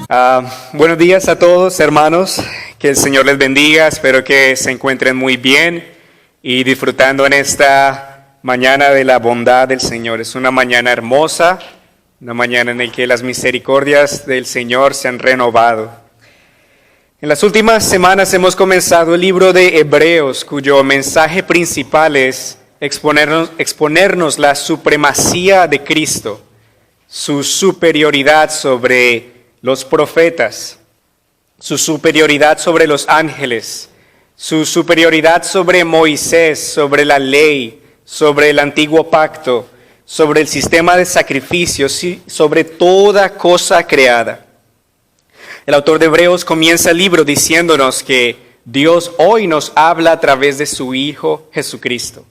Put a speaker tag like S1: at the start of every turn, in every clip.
S1: Buenos días a todos, hermanos. Que el Señor les bendiga. Espero que se encuentren muy bien y disfrutando en esta mañana de la bondad del Señor. Es una mañana hermosa, una mañana en la que las misericordias del Señor se han renovado. En las últimas semanas hemos comenzado el libro de Hebreos, cuyo mensaje principal es exponernos la supremacía de Cristo, su superioridad sobre los profetas, su superioridad sobre los ángeles, su superioridad sobre Moisés, sobre la ley, sobre el antiguo pacto, sobre el sistema de sacrificios, sobre toda cosa creada. El autor de Hebreos comienza el libro diciéndonos que Dios hoy nos habla a través de su Hijo Jesucristo.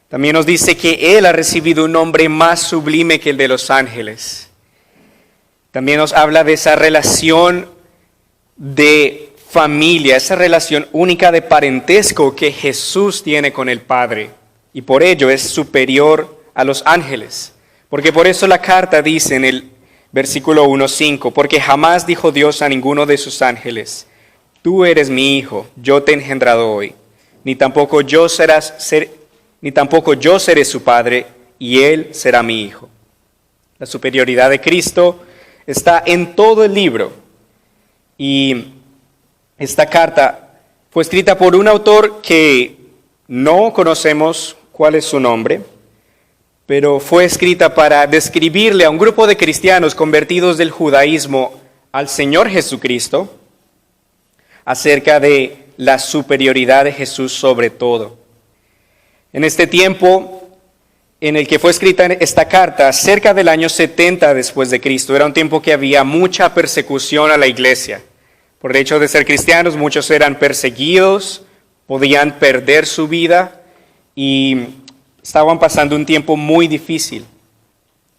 S1: También nos dice que Él ha recibido un nombre más sublime que el de los ángeles. También nos habla de esa relación de familia, esa relación única de parentesco que Jesús tiene con el Padre. Y por ello es superior a los ángeles. Porque por eso la carta dice en el versículo 1:5, porque jamás dijo Dios a ninguno de sus ángeles, tú eres mi hijo, yo te he engendrado hoy. Ni tampoco yo seré su padre y él será mi hijo. La superioridad de Cristo está en todo el libro. Y esta carta fue escrita por un autor que no conocemos cuál es su nombre, pero fue escrita para describirle a un grupo de cristianos convertidos del judaísmo al Señor Jesucristo acerca de la superioridad de Jesús sobre todo. En este tiempo en el que fue escrita esta carta, cerca del año 70 después de Cristo, era un tiempo que había mucha persecución a la iglesia. Por el hecho de ser cristianos, muchos eran perseguidos, podían perder su vida y estaban pasando un tiempo muy difícil.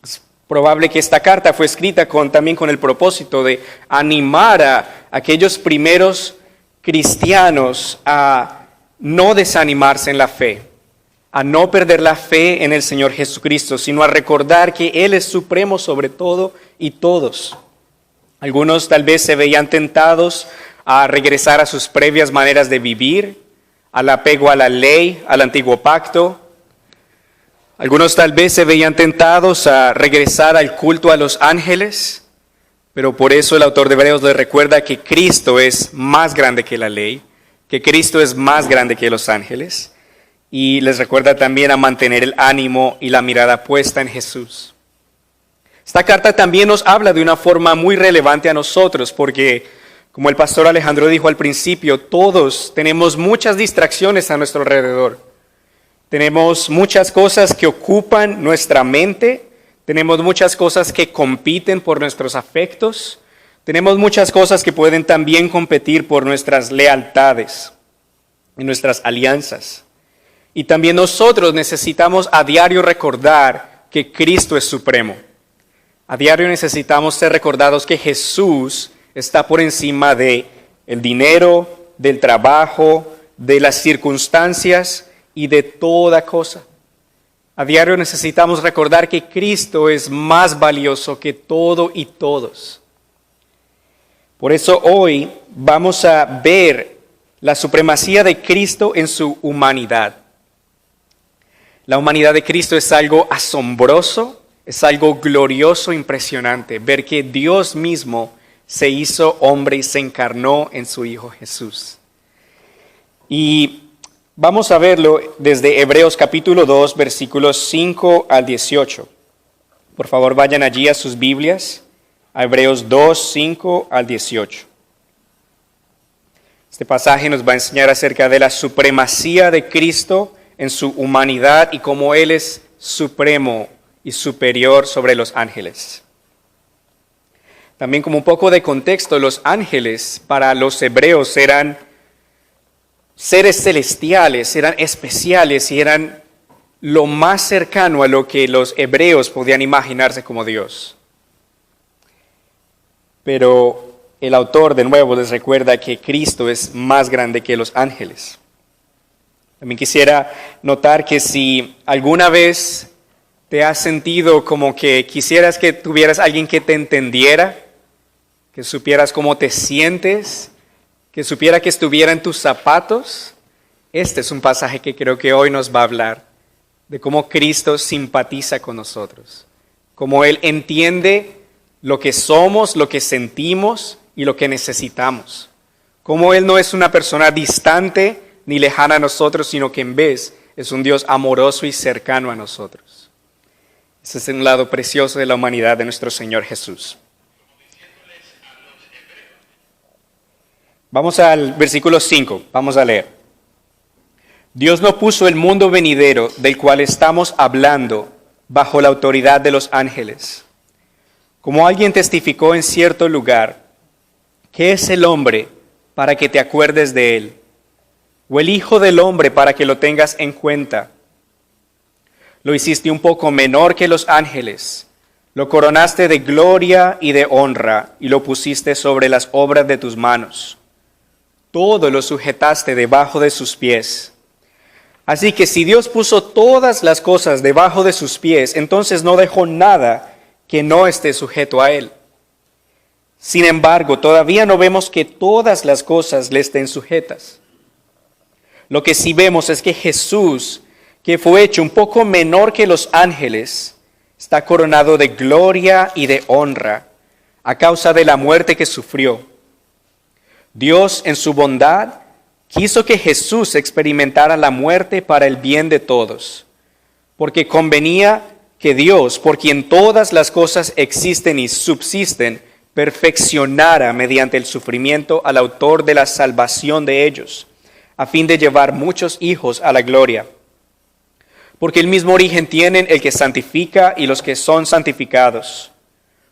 S1: Es probable que esta carta fue escrita también con el propósito de animar a aquellos primeros cristianos a no desanimarse en la fe, a no perder la fe en el Señor Jesucristo, sino a recordar que Él es supremo sobre todo y todos. Algunos tal vez se veían tentados a regresar a sus previas maneras de vivir, al apego a la ley, al antiguo pacto. Algunos tal vez se veían tentados a regresar al culto a los ángeles, pero por eso el autor de Hebreos les recuerda que Cristo es más grande que la ley, que Cristo es más grande que los ángeles. Y les recuerda también a mantener el ánimo y la mirada puesta en Jesús. Esta carta también nos habla de una forma muy relevante a nosotros, porque como el pastor Alejandro dijo al principio, todos tenemos muchas distracciones a nuestro alrededor. Tenemos muchas cosas que ocupan nuestra mente, tenemos muchas cosas que compiten por nuestros afectos, tenemos muchas cosas que pueden también competir por nuestras lealtades y nuestras alianzas. Y también nosotros necesitamos a diario recordar que Cristo es supremo. A diario necesitamos ser recordados que Jesús está por encima de el dinero, del trabajo, de las circunstancias y de toda cosa. A diario necesitamos recordar que Cristo es más valioso que todo y todos. Por eso hoy vamos a ver la supremacía de Cristo en su humanidad. La humanidad de Cristo es algo asombroso, es algo glorioso, impresionante. Ver que Dios mismo se hizo hombre y se encarnó en su Hijo Jesús. Y vamos a verlo desde Hebreos capítulo 2, versículos 5 al 18. Por favor, vayan allí a sus Biblias, a Hebreos 2, 5 al 18. Este pasaje nos va a enseñar acerca de la supremacía de Cristo en su humanidad y cómo Él es supremo y superior sobre los ángeles. También como un poco de contexto, los ángeles para los hebreos eran seres celestiales, eran especiales y eran lo más cercano a lo que los hebreos podían imaginarse como Dios. Pero el autor de nuevo les recuerda que Cristo es más grande que los ángeles. También quisiera notar que si alguna vez te has sentido como que quisieras que tuvieras alguien que te entendiera, que supieras cómo te sientes, que supiera que estuviera en tus zapatos, este es un pasaje que creo que hoy nos va a hablar de cómo Cristo simpatiza con nosotros, cómo Él entiende lo que somos, lo que sentimos y lo que necesitamos, cómo Él no es una persona distante ni lejana a nosotros, sino que en vez es un Dios amoroso y cercano a nosotros. Ese es un lado precioso de la humanidad de nuestro Señor Jesús. Vamos al versículo 5, vamos a leer. Dios no puso el mundo venidero del cual estamos hablando bajo la autoridad de los ángeles. Como alguien testificó en cierto lugar, ¿qué es el hombre para que te acuerdes de él? ¿O el hijo del hombre para que lo tengas en cuenta? Lo hiciste un poco menor que los ángeles, lo coronaste de gloria y de honra y lo pusiste sobre las obras de tus manos. Todo lo sujetaste debajo de sus pies. Así que si Dios puso todas las cosas debajo de sus pies, entonces no dejó nada que no esté sujeto a Él. Sin embargo, todavía no vemos que todas las cosas le estén sujetas. Lo que sí vemos es que Jesús, que fue hecho un poco menor que los ángeles, está coronado de gloria y de honra a causa de la muerte que sufrió. Dios, en su bondad, quiso que Jesús experimentara la muerte para el bien de todos, porque convenía que Dios, por quien todas las cosas existen y subsisten, perfeccionara mediante el sufrimiento al autor de la salvación de ellos, a fin de llevar muchos hijos a la gloria. Porque el mismo origen tienen el que santifica y los que son santificados.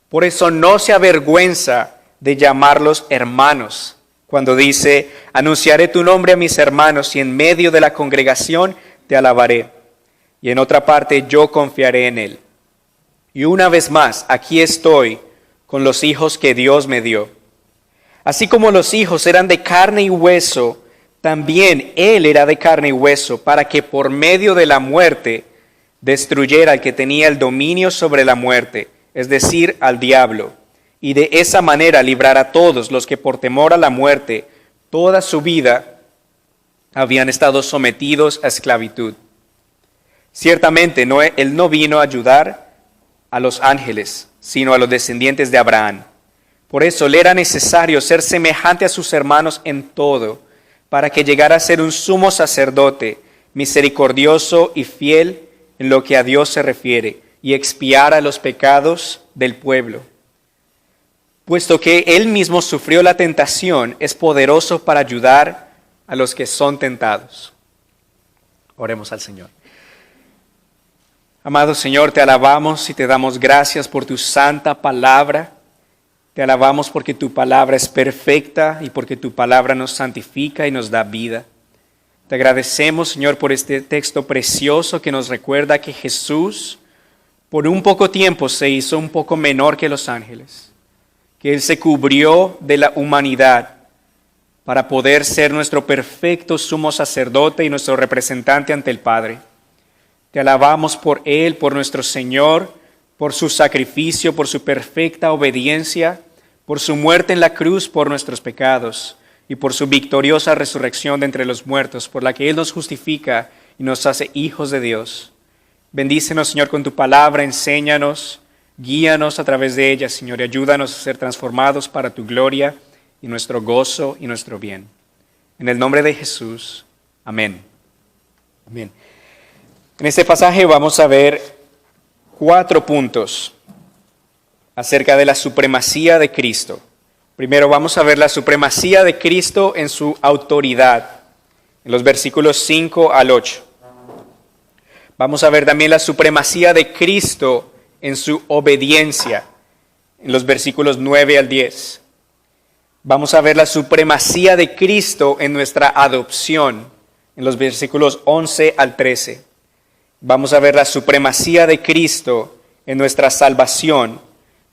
S1: Por eso no se avergüenza de llamarlos hermanos, cuando dice, anunciaré tu nombre a mis hermanos y en medio de la congregación te alabaré. Y en otra parte yo confiaré en él. Y una vez más, aquí estoy con los hijos que Dios me dio. Así como los hijos eran de carne y hueso, también él era de carne y hueso, para que por medio de la muerte destruyera al que tenía el dominio sobre la muerte, es decir, al diablo, y de esa manera librar a todos los que por temor a la muerte toda su vida habían estado sometidos a esclavitud. Ciertamente él no vino a ayudar a los ángeles, sino a los descendientes de Abraham. Por eso le era necesario ser semejante a sus hermanos en todo, para que llegara a ser un sumo sacerdote, misericordioso y fiel en lo que a Dios se refiere, y expiara los pecados del pueblo. Puesto que él mismo sufrió la tentación, es poderoso para ayudar a los que son tentados. Oremos al Señor. Amado Señor, te alabamos y te damos gracias por tu santa palabra. Te alabamos porque tu palabra es perfecta y porque tu palabra nos santifica y nos da vida. Te agradecemos, Señor, por este texto precioso que nos recuerda que Jesús, por un poco tiempo, se hizo un poco menor que los ángeles. Que Él se cubrió de la humanidad para poder ser nuestro perfecto sumo sacerdote y nuestro representante ante el Padre. Te alabamos por Él, por nuestro Señor, por su sacrificio, por su perfecta obediencia, por su muerte en la cruz por nuestros pecados y por su victoriosa resurrección de entre los muertos, por la que Él nos justifica y nos hace hijos de Dios. Bendícenos, Señor, con tu palabra, enséñanos, guíanos a través de ella, Señor, y ayúdanos a ser transformados para tu gloria y nuestro gozo y nuestro bien. En el nombre de Jesús, amén. Amén. En este pasaje vamos a ver 4 puntos acerca de la supremacía de Cristo. Primero vamos a ver la supremacía de Cristo en su autoridad, en los versículos 5 al 8. Vamos a ver también la supremacía de Cristo en su obediencia, en los versículos 9 al 10. Vamos a ver la supremacía de Cristo en nuestra adopción, en los versículos 11 al 13. Vamos a ver la supremacía de Cristo en nuestra salvación,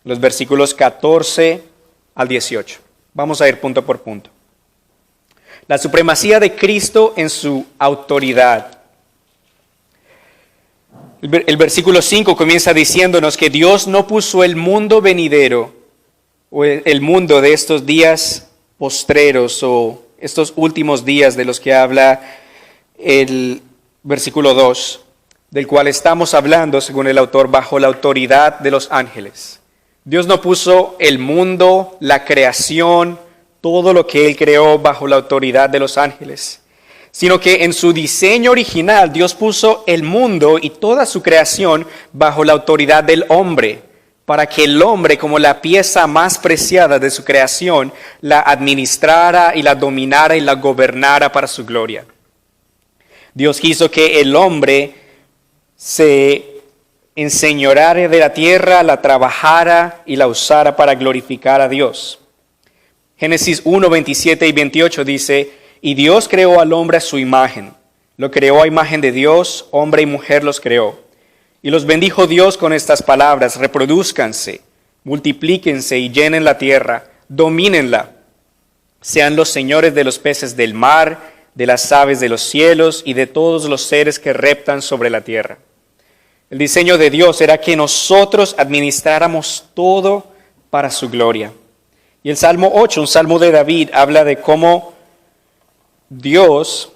S1: los versículos 14 al 18. Vamos a ir punto por punto. La supremacía de Cristo en su autoridad. El versículo 5 comienza diciéndonos que Dios no puso el mundo venidero o el mundo de estos días postreros o estos últimos días de los que habla el versículo 2, del cual estamos hablando, según el autor, bajo la autoridad de los ángeles. Dios no puso el mundo, la creación, todo lo que Él creó bajo la autoridad de los ángeles, sino que en su diseño original Dios puso el mundo y toda su creación bajo la autoridad del hombre, para que el hombre, como la pieza más preciada de su creación, la administrara y la dominara y la gobernara para su gloria. Dios quiso que el hombre se enseñoreara de la tierra, la trabajara y la usara para glorificar a Dios. Génesis 1, 27 y 28 dice: y Dios creó al hombre a su imagen, lo creó a imagen de Dios, hombre y mujer los creó. Y los bendijo Dios con estas palabras: reprodúzcanse, multiplíquense y llenen la tierra, domínenla, sean los señores de los peces del mar, de las aves de los cielos y de todos los seres que reptan sobre la tierra. El diseño de Dios era que nosotros administráramos todo para su gloria. Y el Salmo 8, un salmo de David, habla de cómo Dios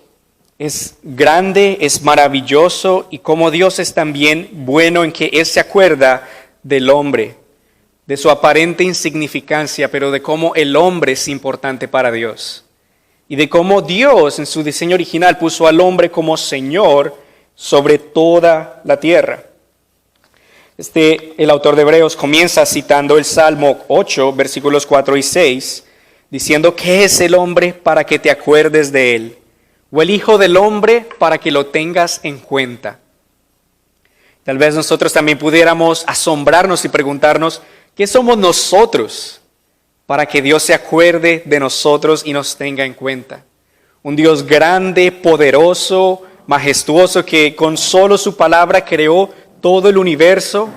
S1: es grande, es maravilloso, y cómo Dios es también bueno en que Él se acuerda del hombre, de su aparente insignificancia, pero de cómo el hombre es importante para Dios. Y de cómo Dios en su diseño original puso al hombre como Señor sobre toda la tierra. El autor de Hebreos comienza citando el Salmo 8, versículos 4 y 6, diciendo: ¿qué es el hombre para que te acuerdes de él? ¿O el hijo del hombre para que lo tengas en cuenta? Tal vez nosotros también pudiéramos asombrarnos y preguntarnos: ¿qué somos nosotros para que Dios se acuerde de nosotros y nos tenga en cuenta? Un Dios grande, poderoso, majestuoso, que con solo su palabra creó todo el universo,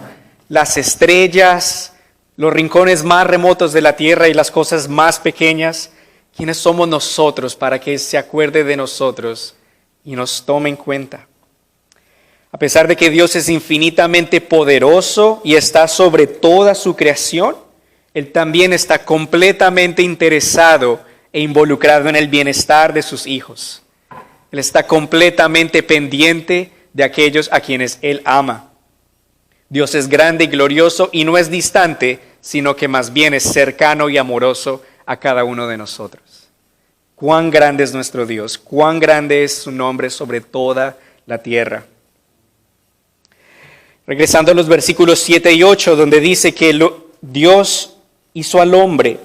S1: las estrellas, los rincones más remotos de la tierra y las cosas más pequeñas. ¿Quiénes somos nosotros para que Él se acuerde de nosotros y nos tome en cuenta? A pesar de que Dios es infinitamente poderoso y está sobre toda su creación, Él también está completamente interesado e involucrado en el bienestar de sus hijos. Él está completamente pendiente de aquellos a quienes Él ama. Dios es grande y glorioso y no es distante, sino que más bien es cercano y amoroso a cada uno de nosotros. Cuán grande es nuestro Dios, cuán grande es su nombre sobre toda la tierra. Regresando a los versículos 7 y 8, donde dice que Dios hizo al hombre,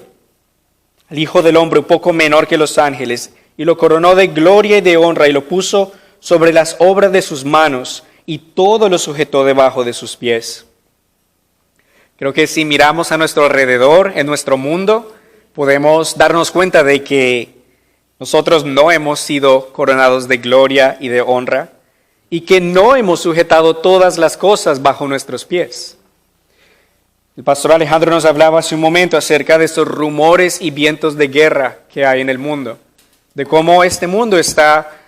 S1: al Hijo del Hombre, un poco menor que los ángeles, y lo coronó de gloria y de honra, y lo puso sobre las obras de sus manos, y todo lo sujetó debajo de sus pies. Creo que si miramos a nuestro alrededor, en nuestro mundo, podemos darnos cuenta de que nosotros no hemos sido coronados de gloria y de honra, y que no hemos sujetado todas las cosas bajo nuestros pies. El pastor Alejandro nos hablaba hace un momento acerca de esos rumores y vientos de guerra que hay en el mundo, de cómo este mundo está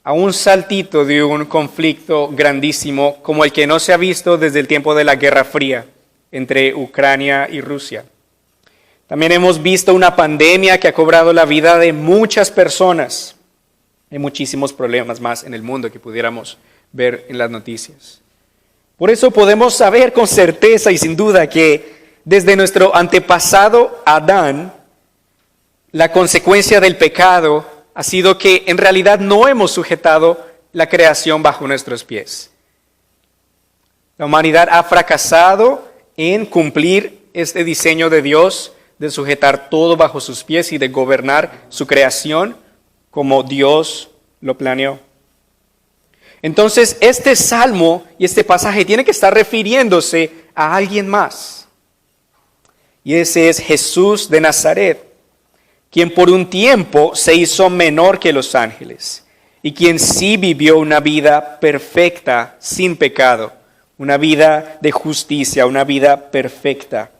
S1: a un saltito de un conflicto grandísimo como el que no se ha visto desde el tiempo de la Guerra Fría entre Ucrania y Rusia. También hemos visto una pandemia que ha cobrado la vida de muchas personas. Hay muchísimos problemas más en el mundo que pudiéramos ver en las noticias. Por eso podemos saber con certeza y sin duda que desde nuestro antepasado Adán, la consecuencia del pecado ha sido que en realidad no hemos sujetado la creación bajo nuestros pies. La humanidad ha fracasado en cumplir este diseño de Dios de sujetar todo bajo sus pies y de gobernar su creación como Dios lo planeó. Entonces, este salmo y este pasaje tiene que estar refiriéndose a alguien más. Y ese es Jesús de Nazaret, quien por un tiempo se hizo menor que los ángeles y quien sí vivió una vida perfecta, sin pecado, una vida de justicia, una vida perfecta.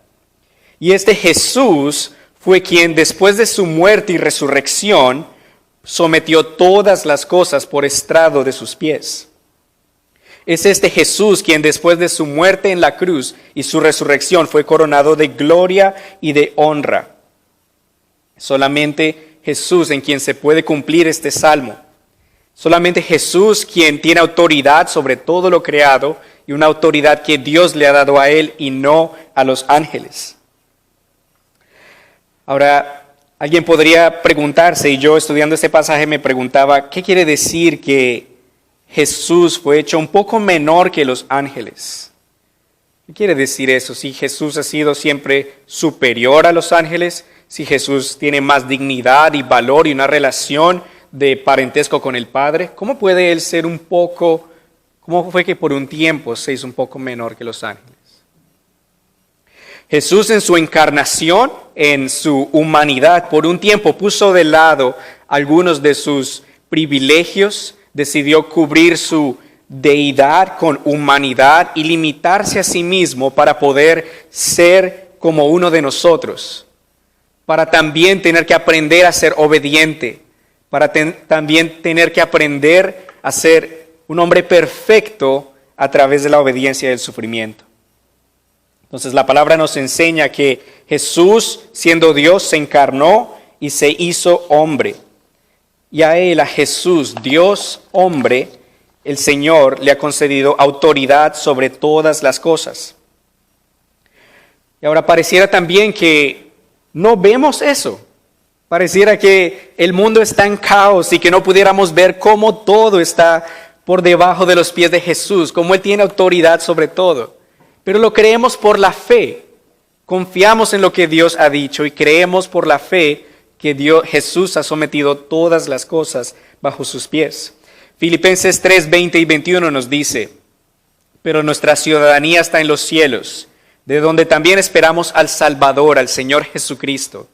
S1: Y este Jesús fue quien después de su muerte y resurrección sometió todas las cosas por estrado de sus pies. Es este Jesús quien después de su muerte en la cruz y su resurrección fue coronado de gloria y de honra. Solamente Jesús en quien se puede cumplir este salmo. Solamente Jesús quien tiene autoridad sobre todo lo creado y una autoridad que Dios le ha dado a él y no a los ángeles. Ahora, alguien podría preguntarse, y yo estudiando este pasaje me preguntaba, ¿qué quiere decir que Jesús fue hecho un poco menor que los ángeles? ¿Qué quiere decir eso? Si Jesús ha sido siempre superior a los ángeles, si Jesús tiene más dignidad y valor y una relación de parentesco con el Padre, ¿cómo puede Él ser cómo fue que por un tiempo se hizo un poco menor que los ángeles? Jesús en su encarnación, en su humanidad, por un tiempo puso de lado algunos de sus privilegios, decidió cubrir su deidad con humanidad y limitarse a sí mismo para poder ser como uno de nosotros, para también tener que aprender a ser obediente, para también tener que aprender a ser un hombre perfecto a través de la obediencia y el sufrimiento. Entonces la palabra nos enseña que Jesús, siendo Dios, se encarnó y se hizo hombre. Y a Él, a Jesús, Dios, hombre, el Señor le ha concedido autoridad sobre todas las cosas. Y ahora pareciera también que no vemos eso. Pareciera que el mundo está en caos y que no pudiéramos ver cómo todo está por debajo de los pies de Jesús, cómo Él tiene autoridad sobre todo. Pero lo creemos por la fe. Confiamos en lo que Dios ha dicho y creemos por la fe que Jesús ha sometido todas las cosas bajo sus pies. Filipenses 3, 20 y 21 nos dice, pero nuestra ciudadanía está en los cielos, de donde también esperamos al Salvador, al Señor Jesucristo.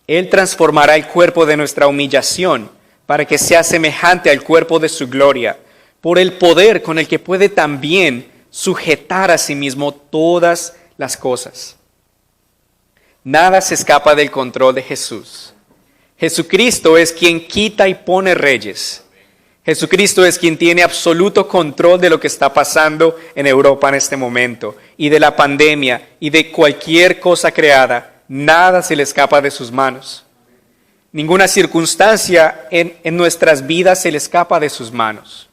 S1: Él transformará el cuerpo de nuestra humillación para que sea semejante al cuerpo de su gloria, por el poder con el que puede también sujetar a sí mismo todas las cosas. Nada se escapa del control de Jesús. Jesucristo es quien quita y pone reyes. Jesucristo es quien tiene absoluto control de lo que está pasando en Europa en este momento y de la pandemia y de cualquier cosa creada. Nada se le escapa de sus manos. Ninguna circunstancia en nuestras vidas se le escapa de sus manos.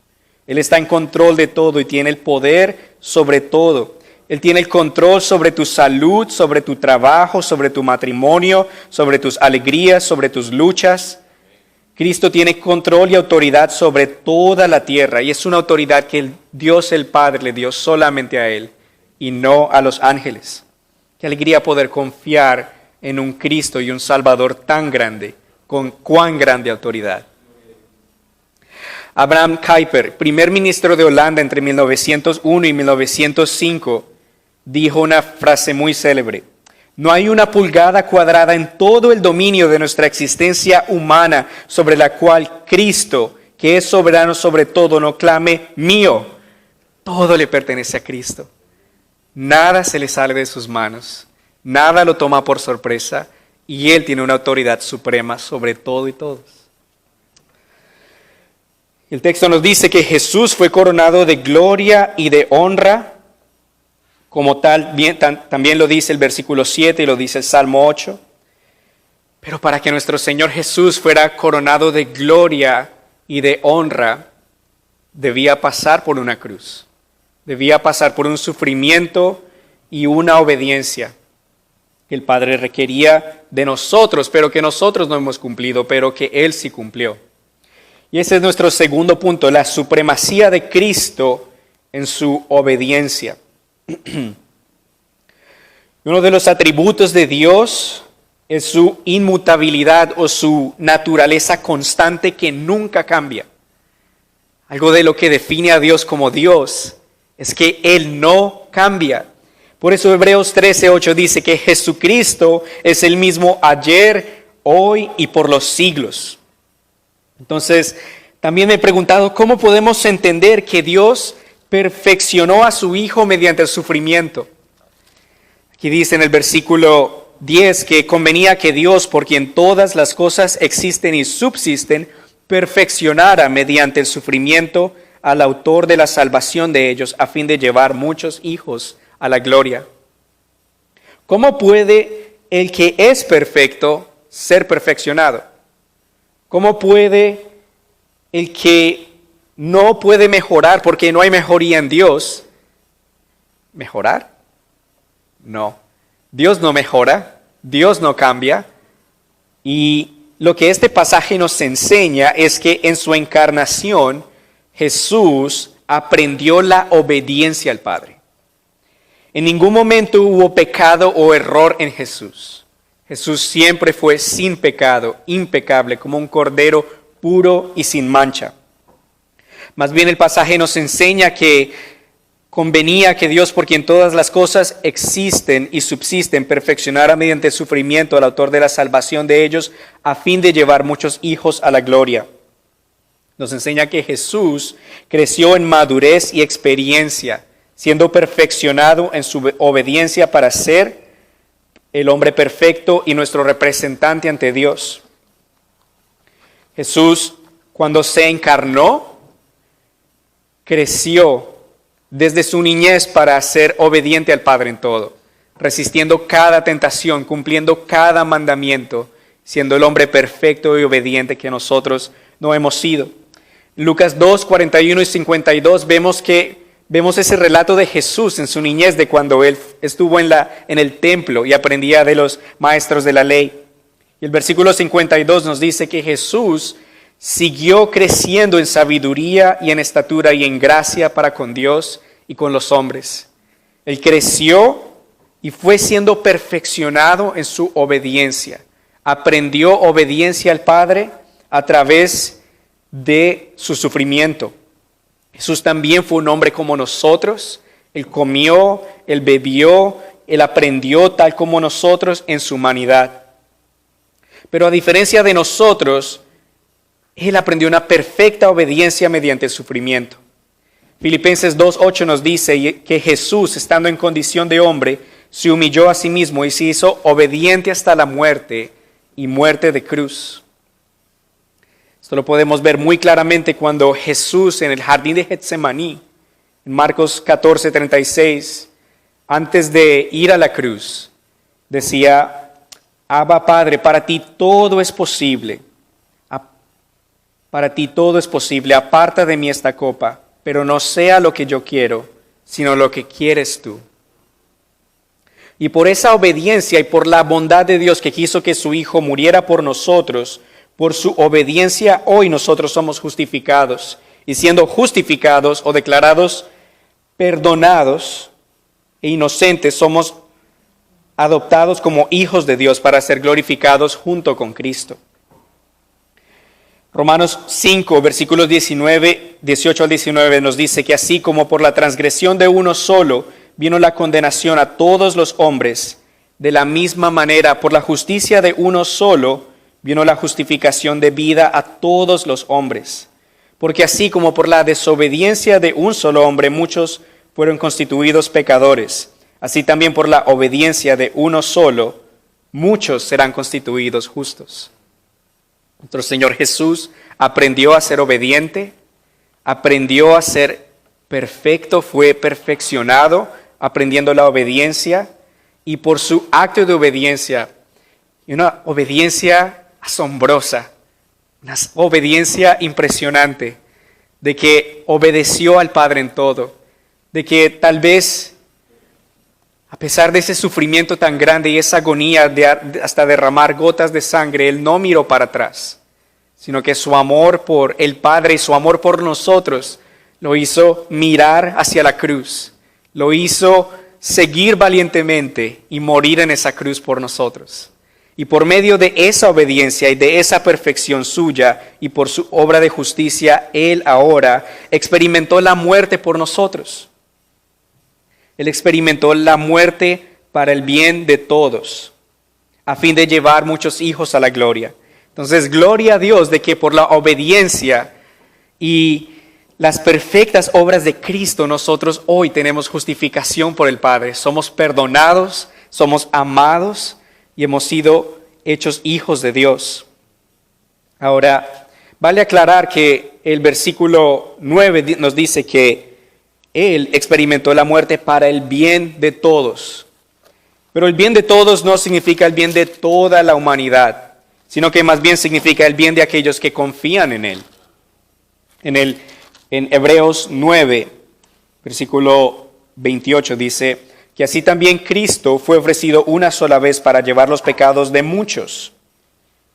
S1: Él está en control de todo y tiene el poder sobre todo. Él tiene el control sobre tu salud, sobre tu trabajo, sobre tu matrimonio, sobre tus alegrías, sobre tus luchas. Cristo tiene control y autoridad sobre toda la tierra y es una autoridad que Dios el Padre le dio solamente a Él y no a los ángeles. Qué alegría poder confiar en un Cristo y un Salvador tan grande, con cuán grande autoridad. Abraham Kuyper, primer ministro de Holanda entre 1901 y 1905, dijo una frase muy célebre. No hay una pulgada cuadrada en todo el dominio de nuestra existencia humana sobre la cual Cristo, que es soberano sobre todo, no clame mío. Todo le pertenece a Cristo. Nada se le sale de sus manos. Nada lo toma por sorpresa. Y Él tiene una autoridad suprema sobre todo y todos. El texto nos dice que Jesús fue coronado de gloria y de honra, como tal, también lo dice el versículo 7 y lo dice el Salmo 8. Pero para que nuestro Señor Jesús fuera coronado de gloria y de honra, debía pasar por una cruz. Debía pasar por un sufrimiento y una obediencia que el Padre requería de nosotros, pero que nosotros no hemos cumplido, pero que Él sí cumplió. Y ese es nuestro segundo punto, la supremacía de Cristo en su obediencia. Uno de los atributos de Dios es su inmutabilidad o su naturaleza constante que nunca cambia. Algo de lo que define a Dios como Dios es que Él no cambia. Por eso Hebreos 13:8 dice que Jesucristo es el mismo ayer, hoy y por los siglos. Entonces, también me he preguntado, ¿cómo podemos entender que Dios perfeccionó a su Hijo mediante el sufrimiento? Aquí dice en el versículo 10 que convenía que Dios, por quien todas las cosas existen y subsisten, perfeccionara mediante el sufrimiento al autor de la salvación de ellos, a fin de llevar muchos hijos a la gloria. ¿Cómo puede el que es perfecto ser perfeccionado? ¿Cómo puede el que no puede mejorar porque no hay mejoría en Dios mejorar? No. Dios no mejora, Dios no cambia. Y lo que este pasaje nos enseña es que en su encarnación Jesús aprendió la obediencia al Padre. En ningún momento hubo pecado o error en Jesús. Jesús siempre fue sin pecado, impecable, como un cordero puro y sin mancha. Más bien el pasaje nos enseña que convenía que Dios, por quien todas las cosas existen y subsisten, perfeccionara mediante el sufrimiento al autor de la salvación de ellos, a fin de llevar muchos hijos a la gloria. Nos enseña que Jesús creció en madurez y experiencia, siendo perfeccionado en su obediencia para ser el hombre perfecto y nuestro representante ante Dios. Jesús, cuando se encarnó, creció desde su niñez para ser obediente al Padre en todo, resistiendo cada tentación, cumpliendo cada mandamiento, siendo el hombre perfecto y obediente que nosotros no hemos sido. Lucas 2, 41 y 52 vemos ese relato de Jesús en su niñez, de cuando él estuvo en el templo y aprendía de los maestros de la ley. Y el versículo 52 nos dice que Jesús siguió creciendo en sabiduría y en estatura y en gracia para con Dios y con los hombres. Él creció y fue siendo perfeccionado en su obediencia. Aprendió obediencia al Padre a través de su sufrimiento. Jesús también fue un hombre como nosotros. Él comió, él bebió, él aprendió tal como nosotros en su humanidad. Pero a diferencia de nosotros, él aprendió una perfecta obediencia mediante el sufrimiento. Filipenses 2:8 nos dice que Jesús, estando en condición de hombre, se humilló a sí mismo y se hizo obediente hasta la muerte y muerte de cruz. Esto lo podemos ver muy claramente cuando Jesús en el jardín de Getsemaní, en Marcos 14:36, antes de ir a la cruz, decía: Abba Padre, para ti todo es posible. Para ti todo es posible. Aparta de mí esta copa, pero no sea lo que yo quiero, sino lo que quieres tú. Y por esa obediencia y por la bondad de Dios que quiso que su Hijo muriera por nosotros, por su obediencia hoy nosotros somos justificados. Y siendo justificados o declarados perdonados e inocentes, somos adoptados como hijos de Dios para ser glorificados junto con Cristo. Romanos 5, versículos 18 al 19 nos dice que así como por la transgresión de uno solo vino la condenación a todos los hombres, de la misma manera por la justicia de uno solo vino la justificación de vida a todos los hombres. Porque así como por la desobediencia de un solo hombre muchos fueron constituidos pecadores, así también por la obediencia de uno solo muchos serán constituidos justos. Nuestro Señor Jesús aprendió a ser obediente, aprendió a ser perfecto, fue perfeccionado aprendiendo la obediencia, y por su acto de obediencia, y una obediencia asombrosa, una obediencia impresionante, de que obedeció al Padre en todo, de que tal vez a pesar de ese sufrimiento tan grande y esa agonía de hasta derramar gotas de sangre, Él no miró para atrás, sino que su amor por el Padre y su amor por nosotros lo hizo mirar hacia la cruz, lo hizo seguir valientemente y morir en esa cruz por nosotros. Y por medio de esa obediencia y de esa perfección suya y por su obra de justicia, Él ahora experimentó la muerte por nosotros. Él experimentó la muerte para el bien de todos, a fin de llevar muchos hijos a la gloria. Entonces, gloria a Dios de que por la obediencia y las perfectas obras de Cristo nosotros hoy tenemos justificación por el Padre. Somos perdonados, somos amados y hemos sido hechos hijos de Dios. Ahora, Vale aclarar que el versículo 9 nos dice que Él experimentó la muerte para el bien de todos. Pero el bien de todos no significa el bien de toda la humanidad, sino que más bien significa el bien de aquellos que confían en Él. En Hebreos 9, versículo 28 dice que así también Cristo fue ofrecido una sola vez para llevar los pecados de muchos,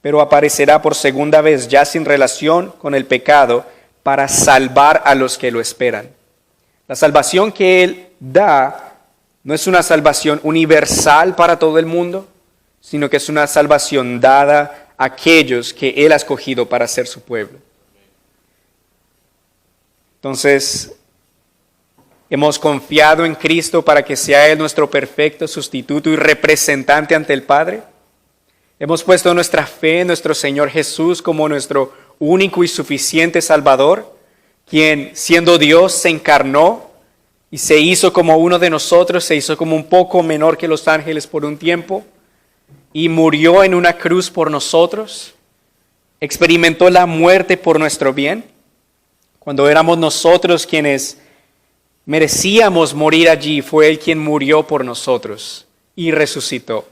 S1: pero aparecerá por segunda vez ya sin relación con el pecado para salvar a los que lo esperan. La salvación que Él da no es una salvación universal para todo el mundo, sino que es una salvación dada a aquellos que Él ha escogido para ser su pueblo. Entonces, hemos confiado en Cristo para que sea Él nuestro perfecto sustituto y representante ante el Padre. Hemos puesto nuestra fe en nuestro Señor Jesús como nuestro único y suficiente Salvador, quien siendo Dios se encarnó y se hizo como uno de nosotros, se hizo como un poco menor que los ángeles por un tiempo y murió en una cruz por nosotros, experimentó la muerte por nuestro bien, cuando éramos nosotros quienes merecíamos morir allí, fue Él quien murió por nosotros y resucitó.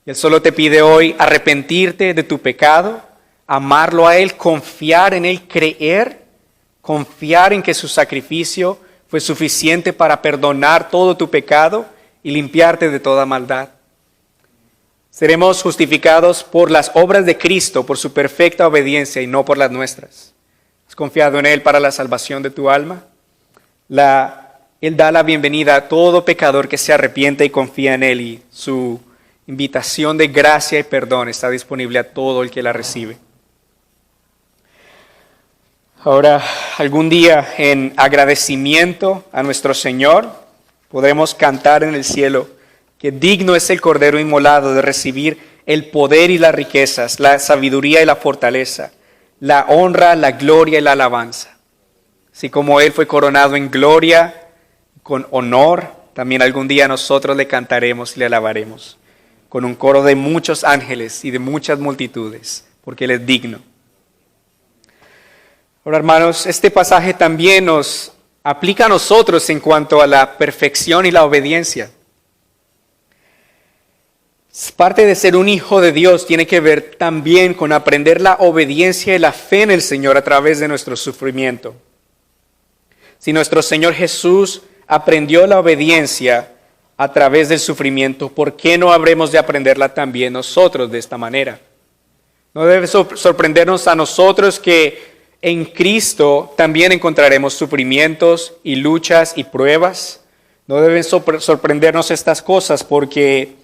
S1: Él solo te pide hoy arrepentirte de tu pecado, amarlo a Él, confiar en Él, creer, confiar en que su sacrificio fue suficiente para perdonar todo tu pecado y limpiarte de toda maldad. Seremos justificados por las obras de Cristo, por su perfecta obediencia y no por las nuestras. ¿Has confiado en Él para la salvación de tu alma? Él da la bienvenida a todo pecador que se arrepiente y confía en Él, y su invitación de gracia y perdón está disponible a todo el que la recibe. Ahora, algún día, en agradecimiento a nuestro Señor, podremos cantar en el cielo que digno es el Cordero inmolado de recibir el poder y las riquezas, la sabiduría y la fortaleza, la honra, la gloria y la alabanza. Así como Él fue coronado en gloria, con honor, también algún día nosotros le cantaremos y le alabaremos, con un coro de muchos ángeles y de muchas multitudes, porque Él es digno. Ahora, hermanos, este pasaje también nos aplica a nosotros en cuanto a la perfección y la obediencia. Parte de ser un hijo de Dios tiene que ver también con aprender la obediencia y la fe en el Señor a través de nuestro sufrimiento. Si nuestro Señor Jesús aprendió la obediencia a través del sufrimiento, ¿por qué no habremos de aprenderla también nosotros de esta manera? No debe sorprendernos a nosotros que en Cristo también encontraremos sufrimientos y luchas y pruebas. No deben sorprendernos estas cosas porque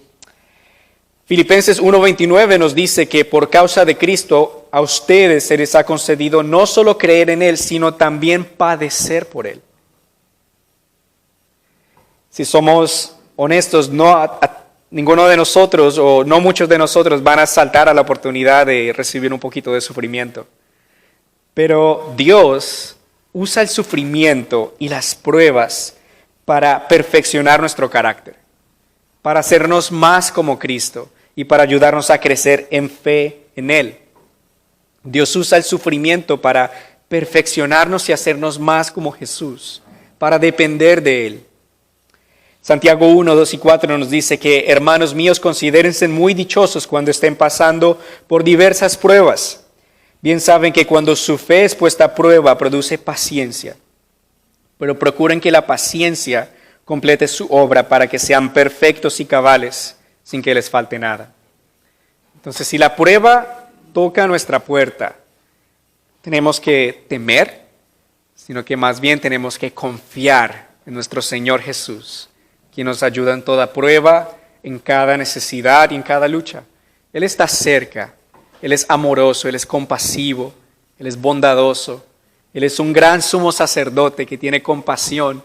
S1: Filipenses 1:29 nos dice que por causa de Cristo a ustedes se les ha concedido no solo creer en Él, sino también padecer por Él. Si somos honestos, ninguno de nosotros o no muchos de nosotros van a saltar a la oportunidad de recibir un poquito de sufrimiento. Pero Dios usa el sufrimiento y las pruebas para perfeccionar nuestro carácter, para hacernos más como Cristo y para ayudarnos a crecer en fe en Él. Dios usa el sufrimiento para perfeccionarnos y hacernos más como Jesús, para depender de Él. Santiago 1, 2 y 4 nos dice que, hermanos míos, considérense muy dichosos cuando estén pasando por diversas pruebas. Bien saben que cuando su fe es puesta a prueba, produce paciencia. Pero procuren que la paciencia complete su obra para que sean perfectos y cabales, sin que les falte nada. Entonces, si la prueba toca nuestra puerta, tenemos que temer, sino que más bien tenemos que confiar en nuestro Señor Jesús, quien nos ayuda en toda prueba, en cada necesidad y en cada lucha. Él está cerca. Él es amoroso, Él es compasivo, Él es bondadoso. Él es un gran sumo sacerdote que tiene compasión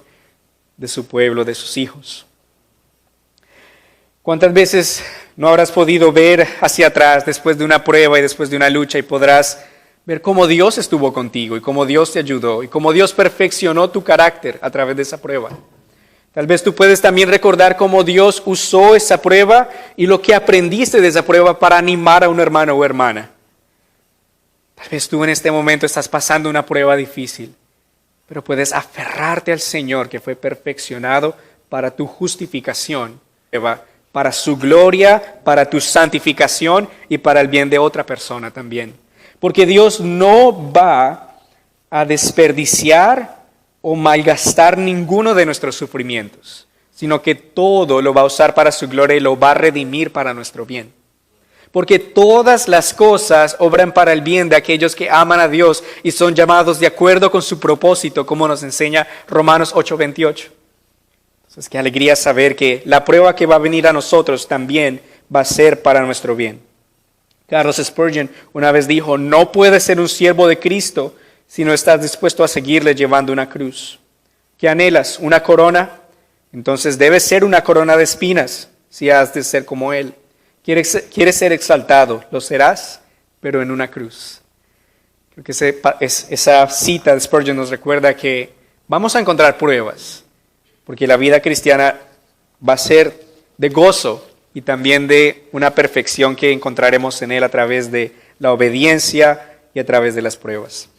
S1: de su pueblo, de sus hijos. ¿Cuántas veces no habrás podido ver hacia atrás después de una prueba y después de una lucha y podrás ver cómo Dios estuvo contigo y cómo Dios te ayudó y cómo Dios perfeccionó tu carácter a través de esa prueba? Tal vez tú puedes también recordar cómo Dios usó esa prueba y lo que aprendiste de esa prueba para animar a un hermano o hermana. Tal vez tú en este momento estás pasando una prueba difícil, pero puedes aferrarte al Señor que fue perfeccionado para tu justificación, para su gloria, para tu santificación y para el bien de otra persona también. Porque Dios no va a desperdiciar o malgastar ninguno de nuestros sufrimientos, sino que todo lo va a usar para su gloria y lo va a redimir para nuestro bien. Porque todas las cosas obran para el bien de aquellos que aman a Dios y son llamados de acuerdo con su propósito, como nos enseña Romanos 8:28. Entonces, qué alegría saber que la prueba que va a venir a nosotros también va a ser para nuestro bien. Carlos Spurgeon una vez dijo, no puedes ser un siervo de Cristo si no estás dispuesto a seguirle llevando una cruz. ¿Qué anhelas? ¿Una corona? Entonces debes ser una corona de espinas si has de ser como Él. ¿Quieres ser exaltado? Lo serás, pero en una cruz. Creo que esa cita de Spurgeon nos recuerda que vamos a encontrar pruebas, porque la vida cristiana va a ser de gozo y también de una perfección que encontraremos en Él a través de la obediencia y a través de las pruebas.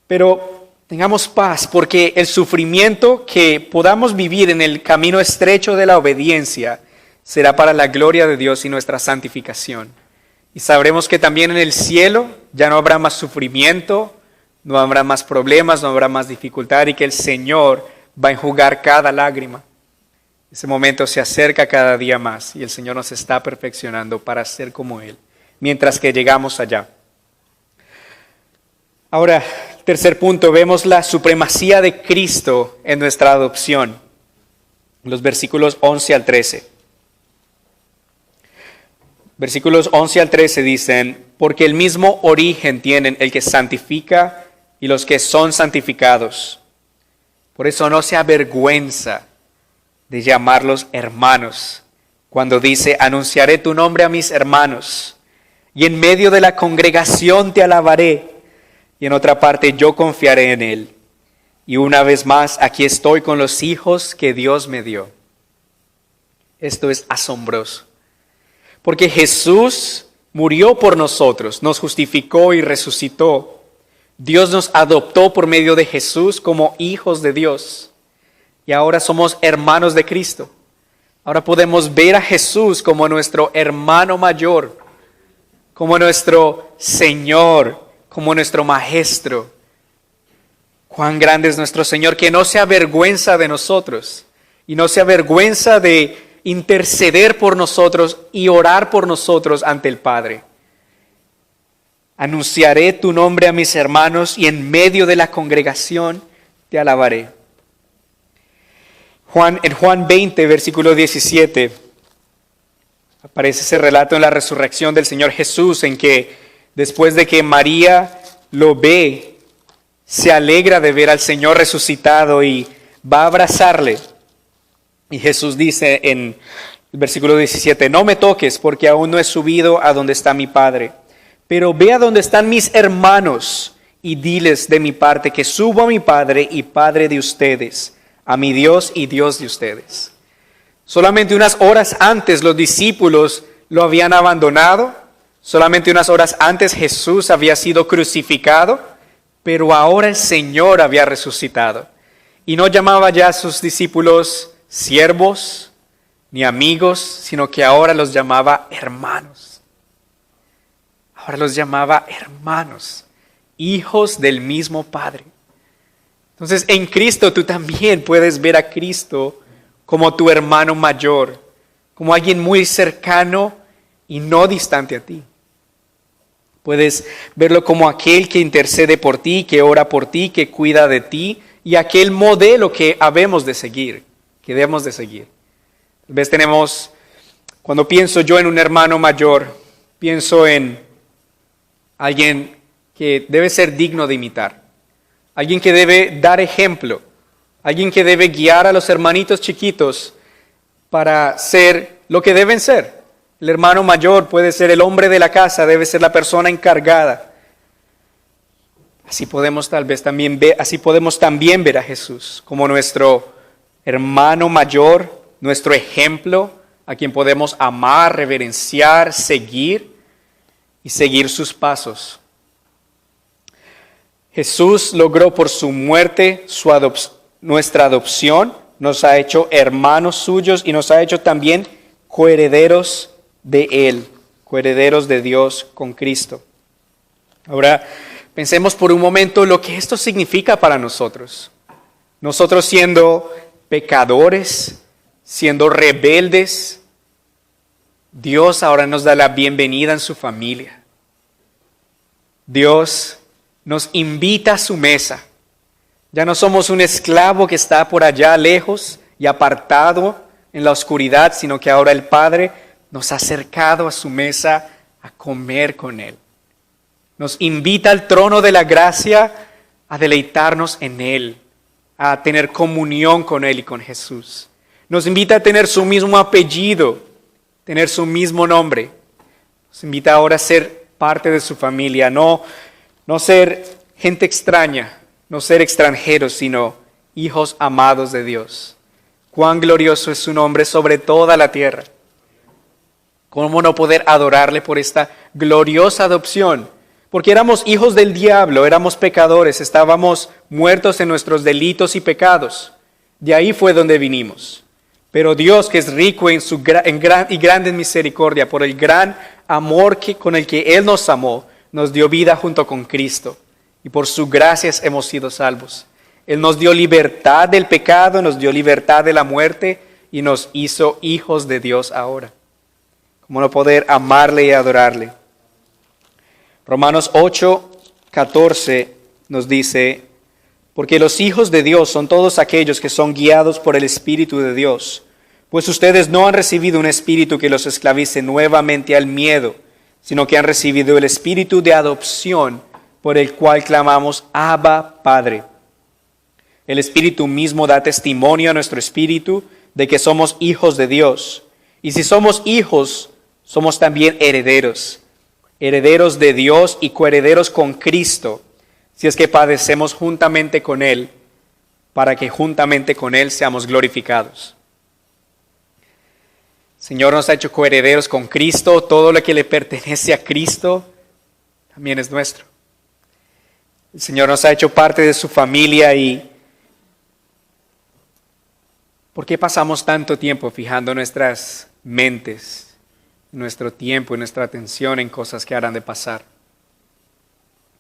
S1: Pero tengamos paz, porque el sufrimiento que podamos vivir en el camino estrecho de la obediencia será para la gloria de Dios y nuestra santificación. Y sabremos que también en el cielo ya no habrá más sufrimiento, no habrá más problemas, no habrá más dificultad y que el Señor va a enjugar cada lágrima. Ese momento se acerca cada día más y el Señor nos está perfeccionando para ser como Él, mientras que llegamos allá. Ahora, tercer punto, vemos la supremacía de Cristo en nuestra adopción. Los versículos 11 al 13. Versículos 11 al 13 dicen, porque el mismo origen tienen el que santifica y los que son santificados. Por eso no se avergüenza de llamarlos hermanos, cuando dice, anunciaré tu nombre a mis hermanos, y en medio de la congregación te alabaré, y en otra parte yo confiaré en él. Y una vez más, aquí estoy con los hijos que Dios me dio. Esto es asombroso, porque Jesús murió por nosotros, nos justificó y resucitó. Dios nos adoptó por medio de Jesús como hijos de Dios. Y ahora somos hermanos de Cristo. Ahora podemos ver a Jesús como nuestro hermano mayor, como nuestro Señor, como nuestro Maestro. Cuán grande es nuestro Señor, que no se avergüenza de nosotros y no se avergüenza de interceder por nosotros y orar por nosotros ante el Padre. Anunciaré tu nombre a mis hermanos y en medio de la congregación te alabaré. En Juan 20, versículo 17, aparece ese relato en la resurrección del Señor Jesús, en que después de que María lo ve, se alegra de ver al Señor resucitado y va a abrazarle. Y Jesús dice en el versículo 17, no me toques porque aún no he subido a donde está mi Padre, pero ve a donde están mis hermanos y diles de mi parte que subo a mi Padre y Padre de ustedes, a mi Dios y Dios de ustedes. Solamente unas horas antes los discípulos lo habían abandonado, solamente unas horas antes Jesús había sido crucificado, pero ahora el Señor había resucitado. Y no llamaba ya a sus discípulos siervos ni amigos, sino que ahora los llamaba hermanos. Ahora los llamaba hermanos, hijos del mismo Padre. Entonces, en Cristo tú también puedes ver a Cristo como tu hermano mayor, como alguien muy cercano y no distante a ti. Puedes verlo como aquel que intercede por ti, que ora por ti, que cuida de ti, y aquel modelo que habemos de seguir, que debemos de seguir. Tal vez cuando pienso yo en un hermano mayor, pienso en alguien que debe ser digno de imitar. Alguien que debe dar ejemplo, alguien que debe guiar a los hermanitos chiquitos para ser lo que deben ser. El hermano mayor puede ser el hombre de la casa, debe ser la persona encargada. Así podemos también ver a Jesús como nuestro hermano mayor, nuestro ejemplo, a quien podemos amar, reverenciar, seguir y seguir sus pasos. Jesús logró por su muerte nuestra adopción, nos ha hecho hermanos suyos y nos ha hecho también coherederos de Él, coherederos de Dios con Cristo. Ahora, pensemos por un momento lo que esto significa para nosotros. Nosotros siendo pecadores, siendo rebeldes, Dios ahora nos da la bienvenida en su familia. Dios nos invita a su mesa. Ya no somos un esclavo que está por allá lejos y apartado en la oscuridad, sino que ahora el Padre nos ha acercado a su mesa a comer con Él. Nos invita al trono de la gracia a deleitarnos en Él, a tener comunión con Él y con Jesús. Nos invita a tener su mismo apellido, tener su mismo nombre. Nos invita ahora a ser parte de su familia, no ser gente extraña, no ser extranjeros, sino hijos amados de Dios. Cuán glorioso es su nombre sobre toda la tierra. ¿Cómo no poder adorarle por esta gloriosa adopción? Porque éramos hijos del diablo, éramos pecadores, estábamos muertos en nuestros delitos y pecados. De ahí fue donde vinimos. Pero Dios, que es rico y grande en misericordia, por el gran amor con el que Él nos amó, nos dio vida junto con Cristo. Y por su gracia hemos sido salvos. Él nos dio libertad del pecado, nos dio libertad de la muerte y nos hizo hijos de Dios ahora. ¿Cómo no poder amarle y adorarle? Romanos 8:14 nos dice: porque los hijos de Dios son todos aquellos que son guiados por el Espíritu de Dios. Pues ustedes no han recibido un espíritu que los esclavice nuevamente al miedo, sino que han recibido el espíritu de adopción, por el cual clamamos: Abba, Padre. El Espíritu mismo da testimonio a nuestro espíritu de que somos hijos de Dios. Y si somos hijos, somos también herederos, herederos de Dios y coherederos con Cristo, si es que padecemos juntamente con Él, para que juntamente con Él seamos glorificados. El Señor nos ha hecho coherederos con Cristo, todo lo que le pertenece a Cristo también es nuestro. El Señor nos ha hecho parte de su familia y ¿por qué pasamos tanto tiempo fijando nuestras mentes, nuestro tiempo y nuestra atención en cosas que harán de pasar?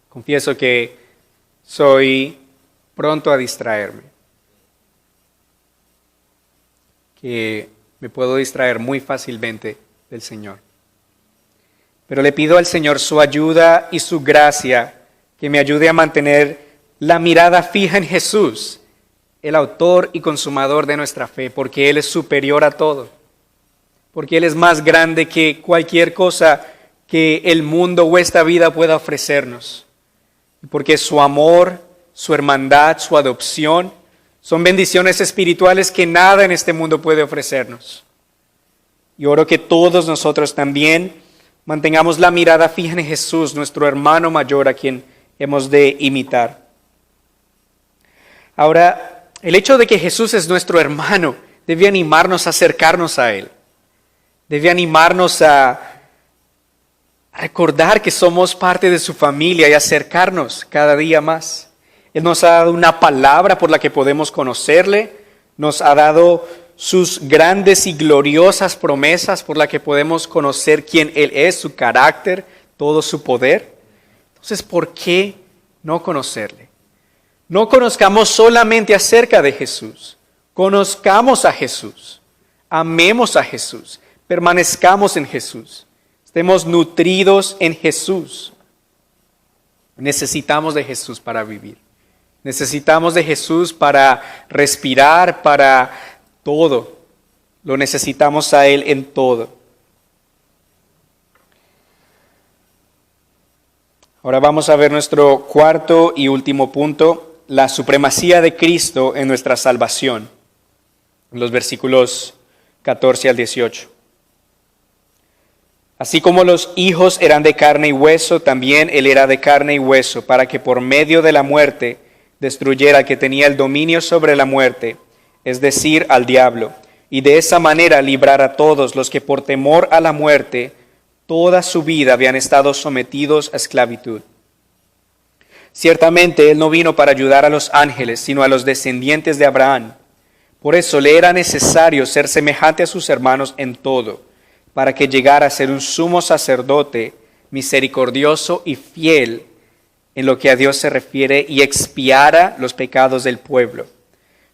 S1: Confieso que soy pronto a distraerme, que me puedo distraer muy fácilmente del Señor. Pero le pido al Señor su ayuda y su gracia, que me ayude a mantener la mirada fija en Jesús, el autor y consumador de nuestra fe, porque Él es superior a todo, porque Él es más grande que cualquier cosa que el mundo o esta vida pueda ofrecernos, porque su amor, su hermandad, su adopción son bendiciones espirituales que nada en este mundo puede ofrecernos. Y oro que todos nosotros también mantengamos la mirada fija en Jesús, nuestro hermano mayor a quien hemos de imitar. Ahora, el hecho de que Jesús es nuestro hermano debe animarnos a acercarnos a Él. Debe animarnos a recordar que somos parte de su familia y acercarnos cada día más. Él nos ha dado una palabra por la que podemos conocerle, nos ha dado sus grandes y gloriosas promesas por la que podemos conocer quién Él es, su carácter, todo su poder. Entonces, ¿por qué no conocerle? No conozcamos solamente acerca de Jesús, conozcamos a Jesús, amemos a Jesús, permanezcamos en Jesús, estemos nutridos en Jesús. Necesitamos de Jesús para vivir, necesitamos de Jesús para respirar, para todo, lo necesitamos a Él en todo. Ahora vamos a ver nuestro cuarto y último punto, la supremacía de Cristo en nuestra salvación, en los versículos 14 al 18. Así como los hijos eran de carne y hueso, también Él era de carne y hueso, para que por medio de la muerte destruyera al que tenía el dominio sobre la muerte, es decir, al diablo, y de esa manera librar a todos los que por temor a la muerte toda su vida habían estado sometidos a esclavitud. Ciertamente Él no vino para ayudar a los ángeles, sino a los descendientes de Abraham. Por eso le era necesario ser semejante a sus hermanos en todo, para que llegara a ser un sumo sacerdote misericordioso y fiel en lo que a Dios se refiere y expiara los pecados del pueblo.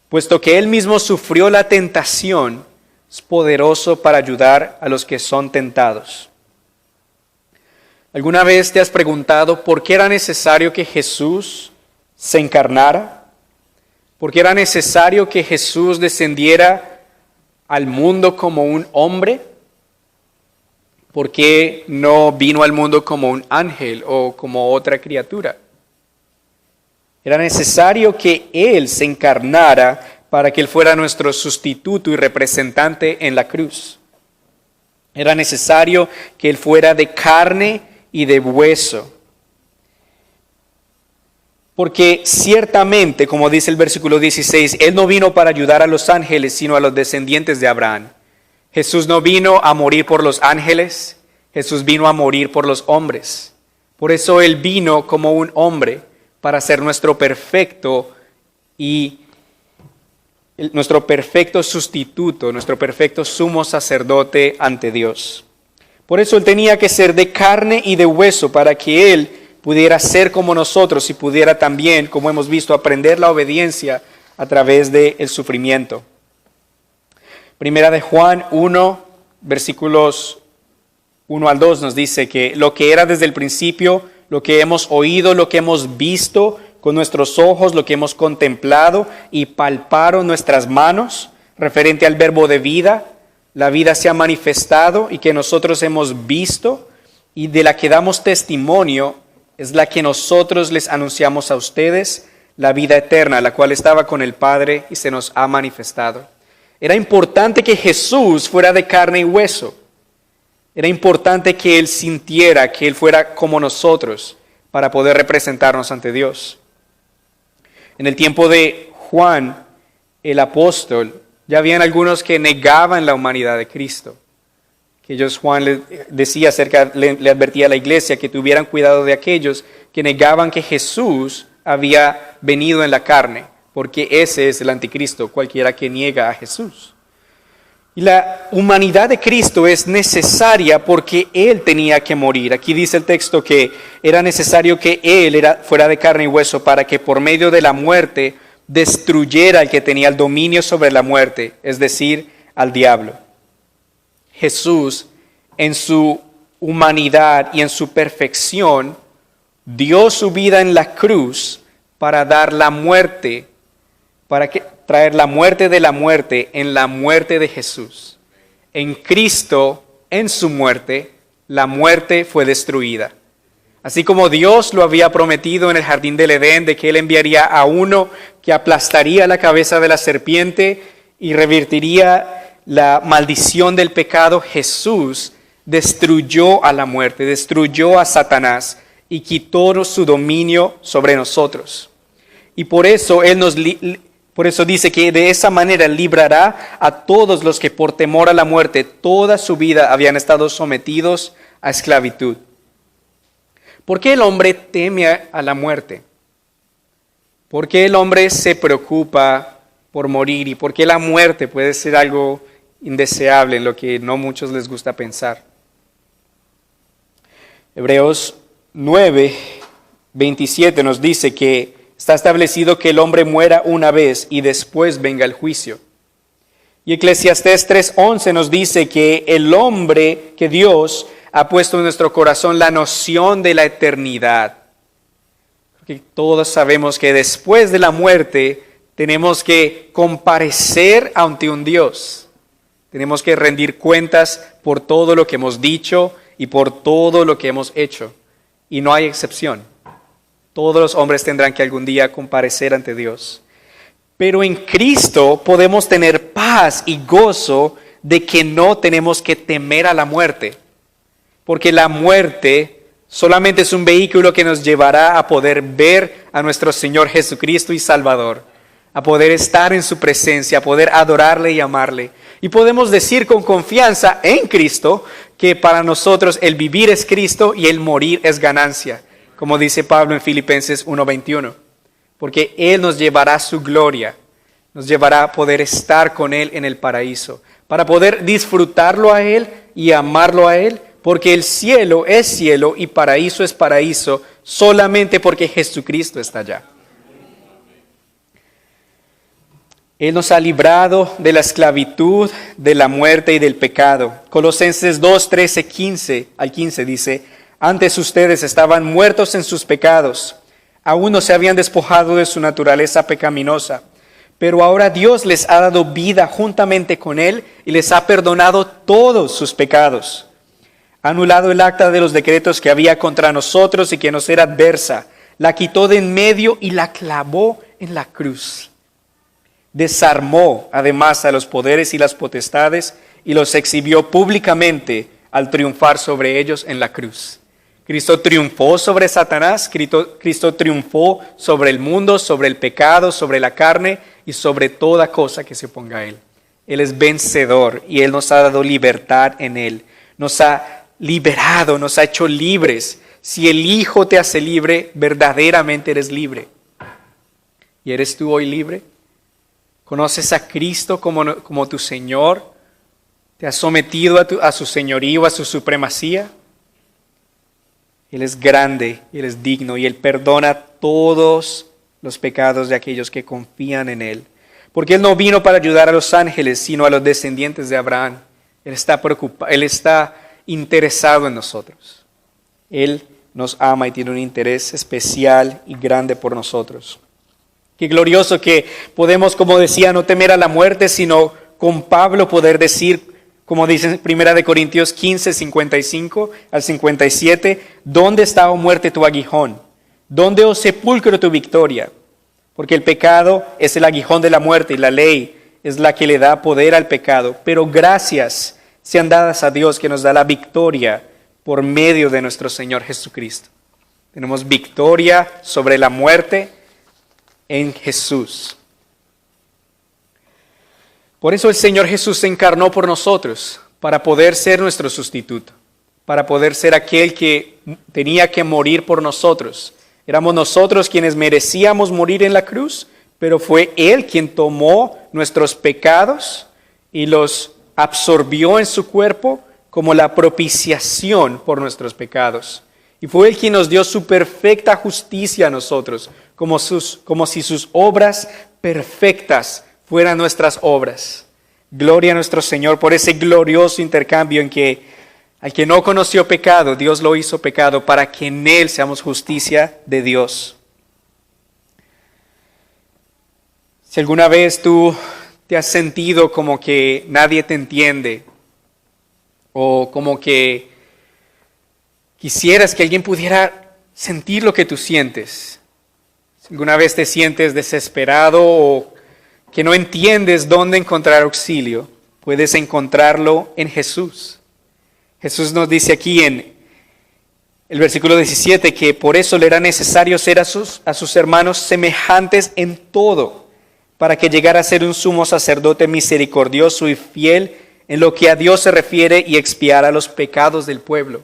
S1: Puesto que Él mismo sufrió la tentación, es poderoso para ayudar a los que son tentados. ¿Alguna vez te has preguntado por qué era necesario que Jesús se encarnara? ¿Por qué era necesario que Jesús descendiera al mundo como un hombre? ¿Por qué no vino al mundo como un ángel o como otra criatura? Era necesario que Él se encarnara para que Él fuera nuestro sustituto y representante en la cruz. Era necesario que Él fuera de carne y de hueso. Porque ciertamente, como dice el versículo 16, Él no vino para ayudar a los ángeles, sino a los descendientes de Abraham. Jesús no vino a morir por los ángeles, Jesús vino a morir por los hombres. Por eso Él vino como un hombre para ser nuestro perfecto sustituto, nuestro perfecto sumo sacerdote ante Dios. Por eso Él tenía que ser de carne y de hueso para que Él pudiera ser como nosotros y pudiera también, como hemos visto, aprender la obediencia a través del sufrimiento. Primera de Juan 1, versículos 1 al 2 nos dice que lo que era desde el principio, lo que hemos oído, lo que hemos visto con nuestros ojos, lo que hemos contemplado y palparon nuestras manos, referente al verbo de vida, la vida se ha manifestado y que nosotros hemos visto y de la que damos testimonio, es la que nosotros les anunciamos a ustedes, la vida eterna, la cual estaba con el Padre y se nos ha manifestado. Era importante que Jesús fuera de carne y hueso. Era importante que Él sintiera, que Él fuera como nosotros para poder representarnos ante Dios. En el tiempo de Juan, el apóstol, ya habían algunos que negaban la humanidad de Cristo. Que Juan le decía le advertía a la iglesia que tuvieran cuidado de aquellos que negaban que Jesús había venido en la carne, porque ese es el anticristo, cualquiera que niega a Jesús. Y la humanidad de Cristo es necesaria porque Él tenía que morir. Aquí dice el texto que era necesario que Él fuera de carne y hueso para que por medio de la muerte destruyera al que tenía el dominio sobre la muerte, es decir, al diablo. Jesús, en su humanidad y en su perfección, dio su vida en la cruz para dar la muerte, traer la muerte de la muerte en la muerte de Jesús. En Cristo, en su muerte, la muerte fue destruida. Así como Dios lo había prometido en el jardín del Edén, de que Él enviaría a uno que aplastaría la cabeza de la serpiente y revertiría la maldición del pecado, Jesús destruyó a la muerte, destruyó a Satanás y quitó su dominio sobre nosotros. Y por eso por eso dice que de esa manera librará a todos los que por temor a la muerte toda su vida habían estado sometidos a esclavitud. ¿Por qué el hombre teme a la muerte? ¿Por qué el hombre se preocupa por morir? ¿Y por qué la muerte puede ser algo indeseable en lo que no muchos les gusta pensar? Hebreos 9, 27 nos dice que está establecido que el hombre muera una vez y después venga el juicio. Y Eclesiastés 3:11 nos dice que el hombre, que Dios ha puesto en nuestro corazón la noción de la eternidad. Porque todos sabemos que después de la muerte tenemos que comparecer ante un Dios. Tenemos que rendir cuentas por todo lo que hemos dicho y por todo lo que hemos hecho. Y no hay excepción. Todos los hombres tendrán que algún día comparecer ante Dios. Pero en Cristo podemos tener paz y gozo de que no tenemos que temer a la muerte. Porque la muerte solamente es un vehículo que nos llevará a poder ver a nuestro Señor Jesucristo y Salvador. A poder estar en su presencia, a poder adorarle y amarle. Y podemos decir con confianza en Cristo que para nosotros el vivir es Cristo y el morir es ganancia. como dice Pablo en Filipenses 1:21, porque Él nos llevará a su gloria, nos llevará a poder estar con Él en el paraíso, para poder disfrutarlo a Él y amarlo a Él, porque el cielo es cielo y paraíso es paraíso, solamente porque Jesucristo está allá. Él nos ha librado de la esclavitud, de la muerte y del pecado. Colosenses 2:13 al 15 dice: antes ustedes estaban muertos en sus pecados, aún no se habían despojado de su naturaleza pecaminosa, pero ahora Dios les ha dado vida juntamente con Él y les ha perdonado todos sus pecados. Ha anulado el acta de los decretos que había contra nosotros y que nos era adversa, la quitó de en medio y la clavó en la cruz. Desarmó además a los poderes y las potestades y los exhibió públicamente al triunfar sobre ellos en la cruz. Cristo triunfó sobre Satanás, Cristo triunfó sobre el mundo, sobre el pecado, sobre la carne y sobre toda cosa que se oponga a Él. Él es vencedor y Él nos ha dado libertad en Él. Nos ha liberado, nos ha hecho libres. Si el Hijo te hace libre, verdaderamente eres libre. ¿Y eres tú hoy libre? ¿Conoces a Cristo como tu Señor? ¿Te has sometido a su señorío, a su supremacía? Él es grande, Él es digno y Él perdona todos los pecados de aquellos que confían en Él. Porque Él no vino para ayudar a los ángeles, sino a los descendientes de Abraham. Él está preocupado, Él está interesado en nosotros. Él nos ama y tiene un interés especial y grande por nosotros. Qué glorioso que podemos, como decía, no temer a la muerte, sino con Pablo poder decir, como dice en 1 Corintios 15, 55 al 57, ¿dónde está, oh muerte, tu aguijón? ¿Dónde, oh sepulcro, tu victoria? Porque el pecado es el aguijón de la muerte y la ley es la que le da poder al pecado. Pero gracias sean dadas a Dios que nos da la victoria por medio de nuestro Señor Jesucristo. Tenemos victoria sobre la muerte en Jesús. Por eso el Señor Jesús se encarnó por nosotros, para poder ser nuestro sustituto, para poder ser aquel que tenía que morir por nosotros. Éramos nosotros quienes merecíamos morir en la cruz, pero fue Él quien tomó nuestros pecados y los absorbió en su cuerpo como la propiciación por nuestros pecados. Y fue Él quien nos dio su perfecta justicia a nosotros, como si sus obras perfectas fueran nuestras obras. Gloria a nuestro Señor por ese glorioso intercambio en que al que no conoció pecado, Dios lo hizo pecado para que en Él seamos justicia de Dios. Si alguna vez tú te has sentido como que nadie te entiende o como que quisieras que alguien pudiera sentir lo que tú sientes, si alguna vez te sientes desesperado o que no entiendes dónde encontrar auxilio, puedes encontrarlo en Jesús. Jesús nos dice aquí en el versículo 17 que por eso le era necesario ser a sus hermanos semejantes en todo, para que llegara a ser un sumo sacerdote misericordioso y fiel en lo que a Dios se refiere y expiara los pecados del pueblo.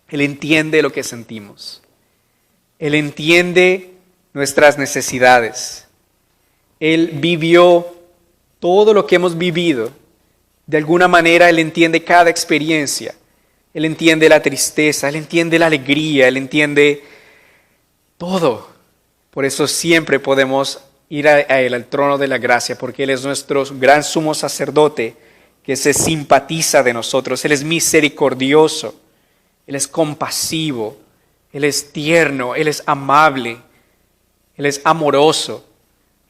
S1: Él entiende lo que sentimos. Él entiende nuestras necesidades. Él vivió todo lo que hemos vivido. De alguna manera Él entiende cada experiencia. Él entiende la tristeza, Él entiende la alegría, Él entiende todo. Por eso siempre podemos ir a Él, al trono de la gracia, porque Él es nuestro gran sumo sacerdote que se simpatiza de nosotros. Él es misericordioso, Él es compasivo, Él es tierno, Él es amable, Él es amoroso.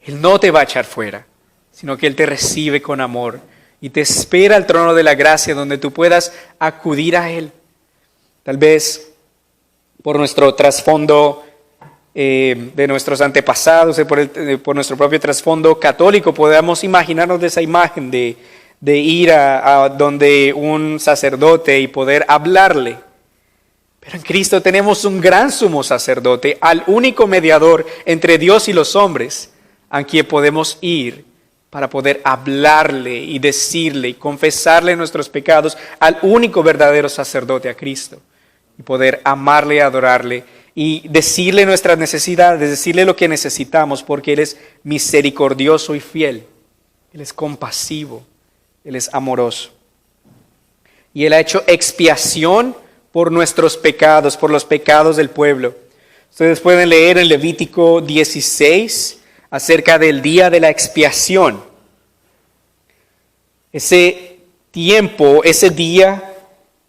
S1: Él no te va a echar fuera, sino que Él te recibe con amor y te espera al trono de la gracia donde tú puedas acudir a Él. Tal vez por nuestro trasfondo de nuestros antepasados, por nuestro propio trasfondo católico, podamos imaginarnos de esa imagen de ir a donde un sacerdote y poder hablarle. Pero en Cristo tenemos un gran sumo sacerdote, al único mediador entre Dios y los hombres, a quien podemos ir para poder hablarle y decirle y confesarle nuestros pecados al único verdadero sacerdote, a Cristo, y poder amarle y adorarle y decirle nuestras necesidades, decirle lo que necesitamos, porque Él es misericordioso y fiel. Él es compasivo, Él es amoroso. Y Él ha hecho expiación por nuestros pecados, por los pecados del pueblo. Ustedes pueden leer en Levítico 16 acerca del día de la expiación. Ese tiempo, ese día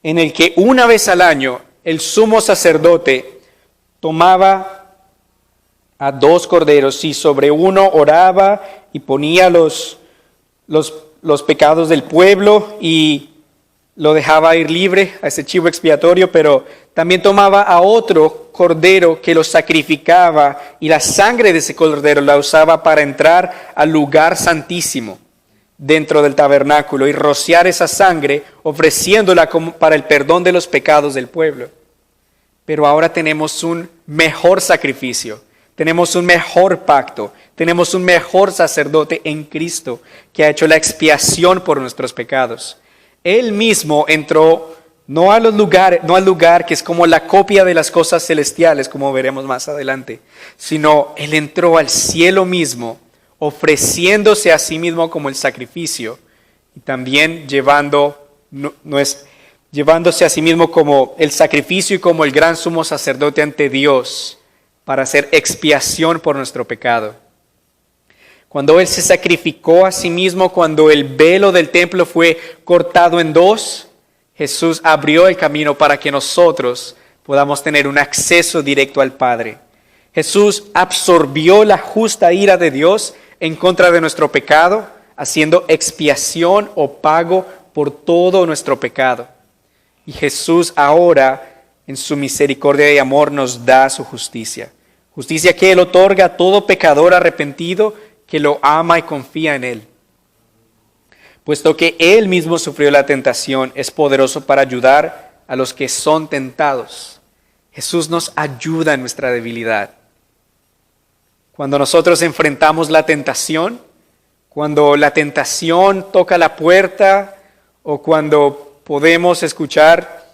S1: en el que una vez al año el sumo sacerdote tomaba a 2 corderos y sobre uno oraba y ponía los pecados del pueblo y lo dejaba ir libre a ese chivo expiatorio, pero también tomaba a otro cordero que lo sacrificaba y la sangre de ese cordero la usaba para entrar al lugar santísimo dentro del tabernáculo y rociar esa sangre ofreciéndola para el perdón de los pecados del pueblo. Pero ahora tenemos un mejor sacrificio, tenemos un mejor pacto, tenemos un mejor sacerdote en Cristo que ha hecho la expiación por nuestros pecados. Él mismo entró no al lugar que es como la copia de las cosas celestiales, como veremos más adelante, sino Él entró al cielo mismo, ofreciéndose a sí mismo como el sacrificio y también llevándose a sí mismo como el sacrificio y como el gran sumo sacerdote ante Dios para hacer expiación por nuestro pecado. Cuando Él se sacrificó a sí mismo, cuando el velo del templo fue cortado en 2, Jesús abrió el camino para que nosotros podamos tener un acceso directo al Padre. Jesús absorbió la justa ira de Dios en contra de nuestro pecado, haciendo expiación o pago por todo nuestro pecado. Y Jesús ahora, en su misericordia y amor, nos da su justicia. Justicia que Él otorga a todo pecador arrepentido que lo ama y confía en Él. Puesto que Él mismo sufrió la tentación, es poderoso para ayudar a los que son tentados. Jesús nos ayuda en nuestra debilidad. Cuando nosotros enfrentamos la tentación, cuando la tentación toca la puerta o cuando podemos escuchar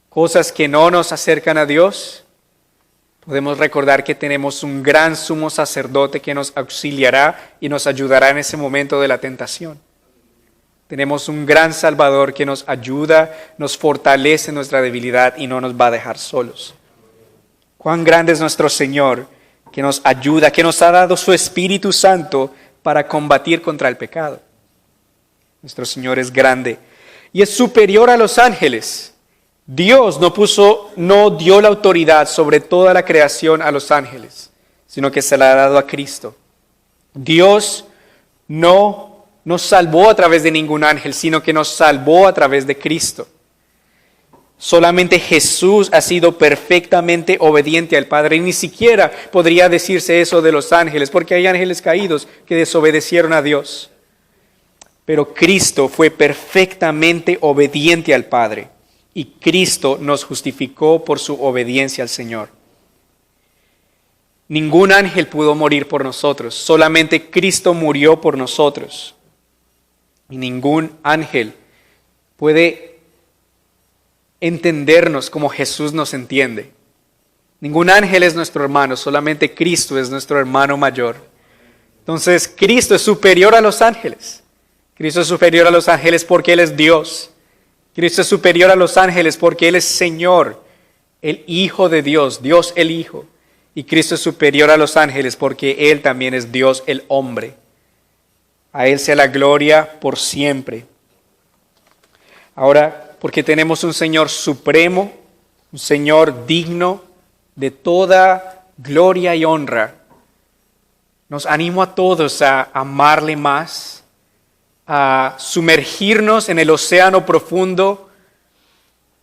S1: cosas que no nos acercan a Dios, podemos recordar que tenemos un gran sumo sacerdote que nos auxiliará y nos ayudará en ese momento de la tentación. Tenemos un gran Salvador que nos ayuda, nos fortalece en nuestra debilidad y no nos va a dejar solos. Cuán grande es nuestro Señor que nos ayuda, que nos ha dado su Espíritu Santo para combatir contra el pecado. Nuestro Señor es grande y es superior a los ángeles. Dios no dio la autoridad sobre toda la creación a los ángeles, sino que se la ha dado a Cristo. Dios no nos salvó a través de ningún ángel, sino que nos salvó a través de Cristo. Solamente Jesús ha sido perfectamente obediente al Padre, y ni siquiera podría decirse eso de los ángeles, porque hay ángeles caídos que desobedecieron a Dios. Pero Cristo fue perfectamente obediente al Padre. Y Cristo nos justificó por su obediencia al Señor. Ningún ángel pudo morir por nosotros, solamente Cristo murió por nosotros. Y ningún ángel puede entendernos como Jesús nos entiende. Ningún ángel es nuestro hermano, solamente Cristo es nuestro hermano mayor. Entonces, Cristo es superior a los ángeles. Cristo es superior a los ángeles porque Él es Dios. Cristo es superior a los ángeles porque Él es Señor, el Hijo de Dios, Dios el Hijo. Y Cristo es superior a los ángeles porque Él también es Dios el hombre. A Él sea la gloria por siempre. Ahora, porque tenemos un Señor supremo, un Señor digno de toda gloria y honra, nos animo a todos a amarle más, a sumergirnos en el océano profundo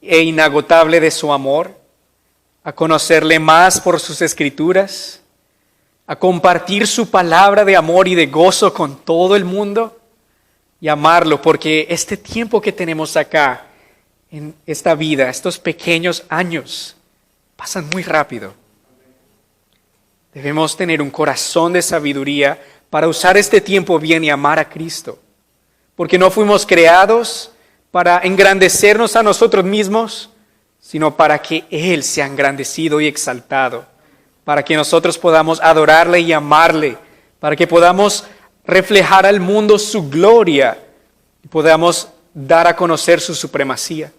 S1: e inagotable de su amor, a conocerle más por sus escrituras, a compartir su palabra de amor y de gozo con todo el mundo y amarlo, porque este tiempo que tenemos acá, en esta vida, estos pequeños años, pasan muy rápido. Debemos tener un corazón de sabiduría para usar este tiempo bien y amar a Cristo. Porque no fuimos creados para engrandecernos a nosotros mismos, sino para que Él sea engrandecido y exaltado, para que nosotros podamos adorarle y amarle, para que podamos reflejar al mundo su gloria y podamos dar a conocer su supremacía.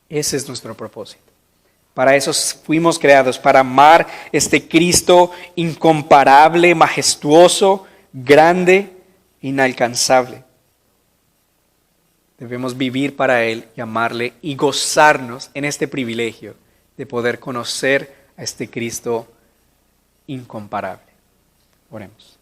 S1: Ese es nuestro propósito. Para eso fuimos creados, para amar este Cristo incomparable, majestuoso, grande, inalcanzable. Debemos vivir para Él y amarle y gozarnos en este privilegio de poder conocer a este Cristo incomparable. Oremos.